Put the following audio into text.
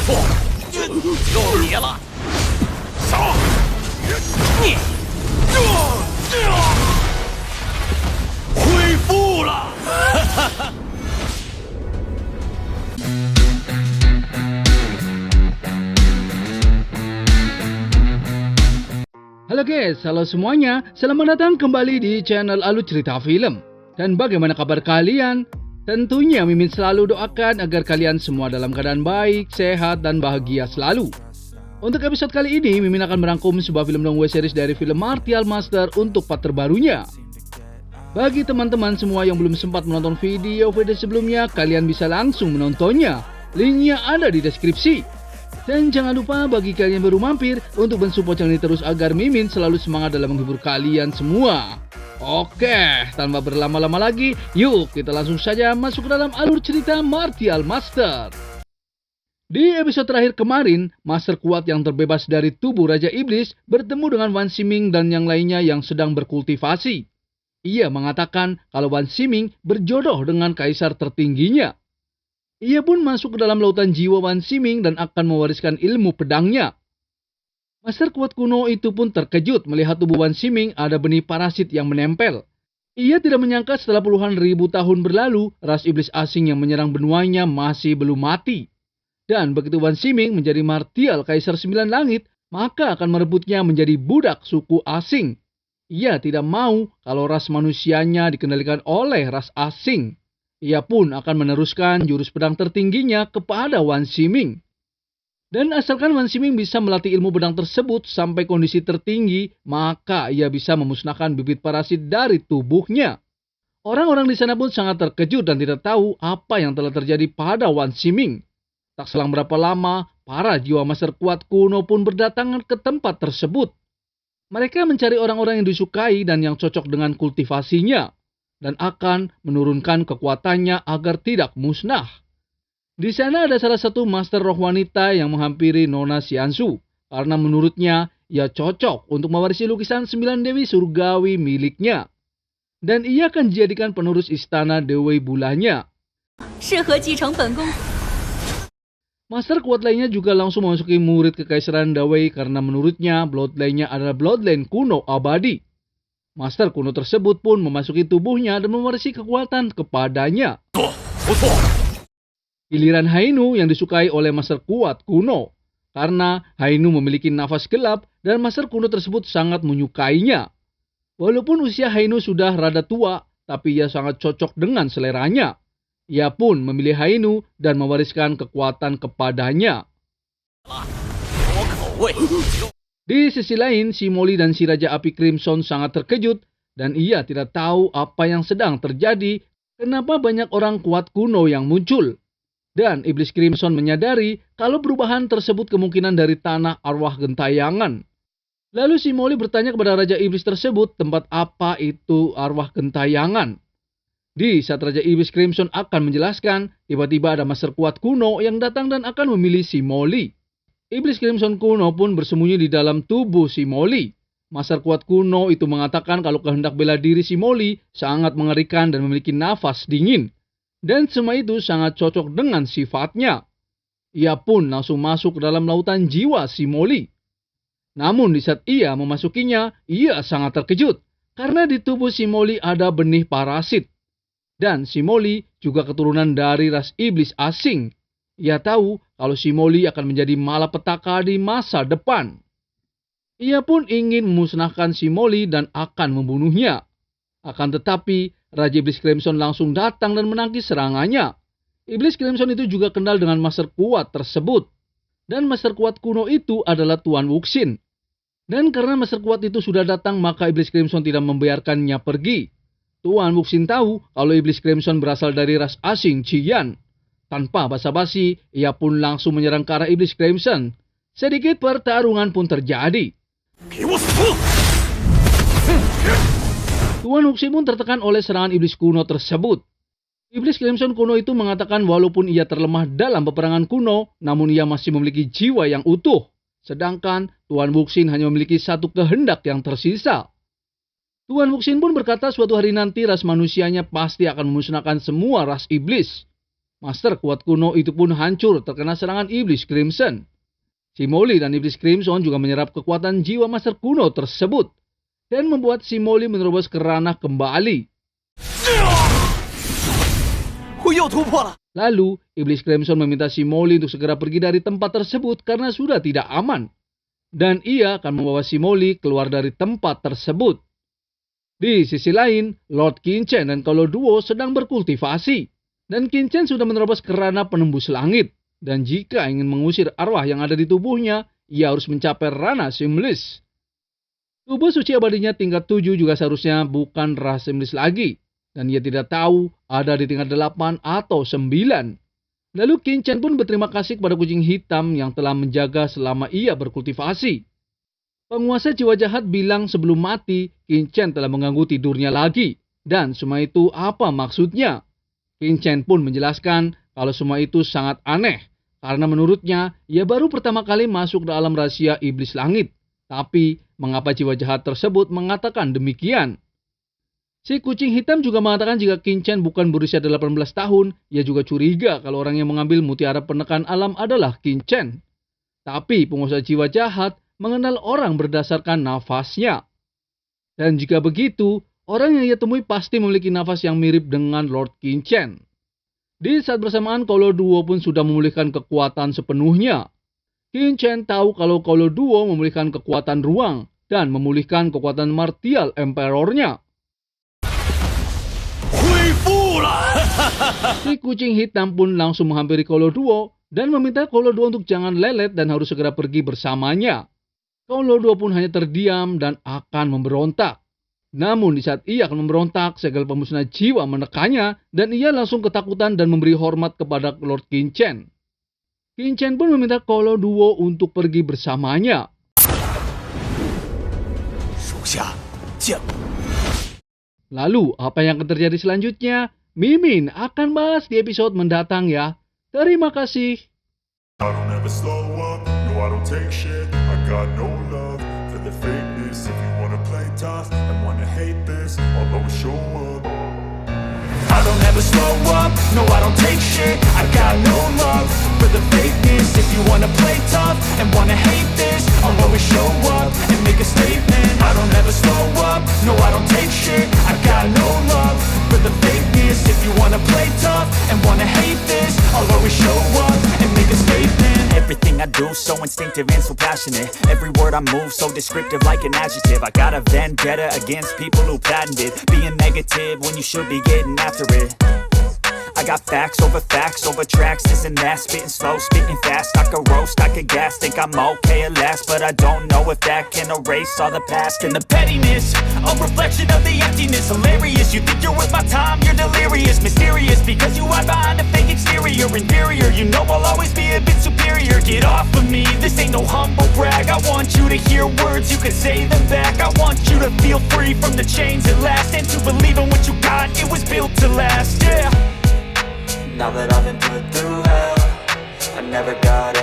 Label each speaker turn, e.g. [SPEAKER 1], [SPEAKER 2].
[SPEAKER 1] 够你了！杀！你恢复了！Halo
[SPEAKER 2] guys, halo semuanya. Selamat datang kembali di channel Alu Cerita Film. Dan bagaimana kabar kalian? Tentunya Mimin selalu doakan agar kalian semua dalam keadaan baik, sehat, dan bahagia selalu. Untuk episode kali ini, Mimin akan merangkum sebuah film long series dari film Martial Master untuk part terbarunya. Bagi teman-teman semua yang belum sempat menonton video-video sebelumnya, kalian bisa langsung menontonnya. Linknya ada di deskripsi. Dan jangan lupa bagi kalian yang baru mampir untuk mensupport channel ini terus agar Mimin selalu semangat dalam menghibur kalian semua. Oke, tanpa berlama-lama lagi, yuk kita langsung saja masuk ke dalam alur cerita Martial Master. Di episode terakhir kemarin, Master kuat yang terbebas dari tubuh Raja Iblis bertemu dengan Wan Ximing dan yang lainnya yang sedang berkultivasi. Ia mengatakan kalau Wan Ximing berjodoh dengan kaisar tertingginya. Ia pun masuk ke dalam lautan jiwa Wan Ximing dan akan mewariskan ilmu pedangnya. Master kuat kuno itu pun terkejut melihat tubuh Wan Ximing ada benih parasit yang menempel. Ia tidak menyangka setelah puluhan ribu tahun berlalu, ras iblis asing yang menyerang benuanya masih belum mati. Dan begitu Wan Ximing menjadi martial Kaisar Sembilan Langit, maka akan merebutnya menjadi budak suku asing. Ia tidak mau kalau ras manusianya dikendalikan oleh ras asing. Ia pun akan meneruskan jurus pedang tertingginya kepada Wan Ximing. Dan asalkan Wan Ximing bisa melatih ilmu pedang tersebut sampai kondisi tertinggi, maka ia bisa memusnahkan bibit parasit dari tubuhnya. Orang-orang di sana pun sangat terkejut dan tidak tahu apa yang telah terjadi pada Wan Ximing. Tak selang berapa lama, para jiwa master kuat kuno pun berdatangan ke tempat tersebut. Mereka mencari orang-orang yang disukai dan yang cocok dengan kultivasinya, dan akan menurunkan kekuatannya agar tidak musnah. Di sana ada salah satu master roh wanita yang menghampiri Nona Xiansu, karena menurutnya ia cocok untuk mewarisi lukisan 9 Dewi Surgawi miliknya. Dan ia akan dijadikan penerus istana Dewi Bulanya. Master kuat lainnya juga langsung memasuki murid kekaisaran Dawei karena menurutnya bloodline-nya adalah bloodline kuno abadi. Master kuno tersebut pun memasuki tubuhnya dan mewarisi kekuatan kepadanya. Giliran Hainu yang disukai oleh master kuat kuno. Karena Hainu memiliki nafas gelap dan master kuno tersebut sangat menyukainya. Walaupun usia Hainu sudah rada tua, tapi ia sangat cocok dengan seleranya. Ia pun memilih Hainu dan mewariskan kekuatan kepadanya. Di sisi lain, si Molly dan si Raja Api Crimson sangat terkejut dan ia tidak tahu apa yang sedang terjadi, kenapa banyak orang kuat kuno yang muncul. Dan Iblis Crimson menyadari kalau perubahan tersebut kemungkinan dari tanah arwah gentayangan. Lalu si Molly bertanya kepada Raja Iblis tersebut tempat apa itu arwah gentayangan. Di saat Raja Iblis Crimson akan menjelaskan, tiba-tiba ada master kuat kuno yang datang dan akan memilih si Molly. Iblis Crimson kuno pun bersembunyi di dalam tubuh si Molly. Master kuat kuno itu mengatakan kalau kehendak bela diri si Molly sangat mengerikan dan memiliki nafas dingin. Dan semua itu sangat cocok dengan sifatnya. Ia pun langsung masuk ke dalam lautan jiwa si Molly. Namun di saat ia memasukinya, ia sangat terkejut. Karena di tubuh si Molly ada benih parasit. Dan si Molly juga keturunan dari ras iblis asing. Ia tahu kalau si Molly akan menjadi malapetaka di masa depan. Ia pun ingin memusnahkan si Molly dan akan membunuhnya. Akan tetapi, Raja Iblis Crimson langsung datang dan menangkis serangannya. Iblis Crimson itu juga kenal dengan master kuat tersebut. Dan master kuat kuno itu adalah Tuan Wuxin. Dan karena master kuat itu sudah datang, maka Iblis Crimson tidak membiarkannya pergi. Tuan Wuxin tahu kalau Iblis Crimson berasal dari ras asing Qian. Tanpa basa-basi, ia pun langsung menyerang ke arah Iblis Crimson. Sedikit pertarungan pun terjadi. Tuan Wuxin pun tertekan oleh serangan iblis kuno tersebut. Iblis Crimson kuno itu mengatakan walaupun ia terlemah dalam peperangan kuno, namun ia masih memiliki jiwa yang utuh. Sedangkan Tuan Wuxin hanya memiliki satu kehendak yang tersisa. Tuan Wuxin pun berkata suatu hari nanti ras manusianya pasti akan memusnahkan semua ras iblis. Master kuat kuno itu pun hancur terkena serangan Iblis Crimson. Si Molly dan Iblis Crimson juga menyerap kekuatan jiwa Master kuno tersebut dan membuat si Molly menerobos ke ranah kembali. Lalu, Iblis Crimson meminta si Molly untuk segera pergi dari tempat tersebut karena sudah tidak aman. Dan ia akan membawa si Molly keluar dari tempat tersebut. Di sisi lain, Lord Qin Chen dan Kolo Duo sedang berkultivasi. Dan Qin Chen sudah menerobos ke ranah penembus langit. Dan jika ingin mengusir arwah yang ada di tubuhnya, ia harus mencapai ranah Simlis. Tubuh suci abadinya tingkat 7 juga seharusnya bukan ranah Simlis lagi. Dan ia tidak tahu ada di tingkat 8 atau 9. Lalu Qin Chen pun berterima kasih kepada kucing hitam yang telah menjaga selama ia berkultivasi. Penguasa jiwa jahat bilang sebelum mati, Qin Chen telah mengganggu tidurnya lagi. Dan semua itu apa maksudnya? Qin Chen pun menjelaskan kalau semua itu sangat aneh. Karena menurutnya, ia baru pertama kali masuk dalam rahasia Iblis Langit. Tapi, mengapa jiwa jahat tersebut mengatakan demikian? Si kucing hitam juga mengatakan jika Qin Chen bukan berusia 18 tahun, ia juga curiga kalau orang yang mengambil mutiara penekan alam adalah Qin Chen. Tapi penguasa jiwa jahat mengenal orang berdasarkan nafasnya. Dan jika begitu, orang yang ia temui pasti memiliki nafas yang mirip dengan Lord Qin Chen. Di saat bersamaan, Kolo Duo pun sudah memulihkan kekuatan sepenuhnya. Qin Chen tahu kalau Kolo Duo memulihkan kekuatan ruang dan memulihkan kekuatan martial emperornya. Si kucing hitam pun langsung menghampiri Kolo Duo dan meminta Kolo Duo untuk jangan lelet dan harus segera pergi bersamanya. Kolo Duo pun hanya terdiam dan akan memberontak. Namun di saat ia akan memberontak, segel pemusnah jiwa menekannya dan ia langsung ketakutan dan memberi hormat kepada Lord Qin Chen. Qin Chen pun meminta Kolo Duo untuk pergi bersamanya. Lalu, apa yang akan terjadi selanjutnya? Mimin akan bahas di episode mendatang ya. Terima kasih.
[SPEAKER 3] I don't ever slow up, no I don't take shit. I got no love for the fakeness. If you wanna play tough and wanna hate this, I'll always show up. I don't ever slow up, no I don't take shit. I got no love for the fakeness. If you wanna play tough and wanna hate this, I'll always show up and make a statement. I don't ever slow up, no I don't take shit. I got no love for the fakeness. If you wanna play tough and wanna hate this, I'll always show up and make a statement.
[SPEAKER 4] Everything I do so instinctive and so passionate. Every word I move so descriptive like an adjective. I got a vendetta against people who patented being negative when you should be getting after it. I got facts over tracks, this and that. Spitting slow, spitting fast. I could roast, I could gas. Think I'm okay at last, but I don't know if that can erase all the past. And the pettiness, a reflection of the emptiness. Hilarious, you think you're worth my time, you're delirious. Mysterious, because you hide behind a fake exterior. Inferior, you know I'll always be a bit superior. Get off of me, this ain't no humble brag. I want you to hear words, you can say them back. I want you to feel free from the chains at last, and to believe in what you got, it was built to last, yeah.
[SPEAKER 5] Now that I've been put through hell, I never got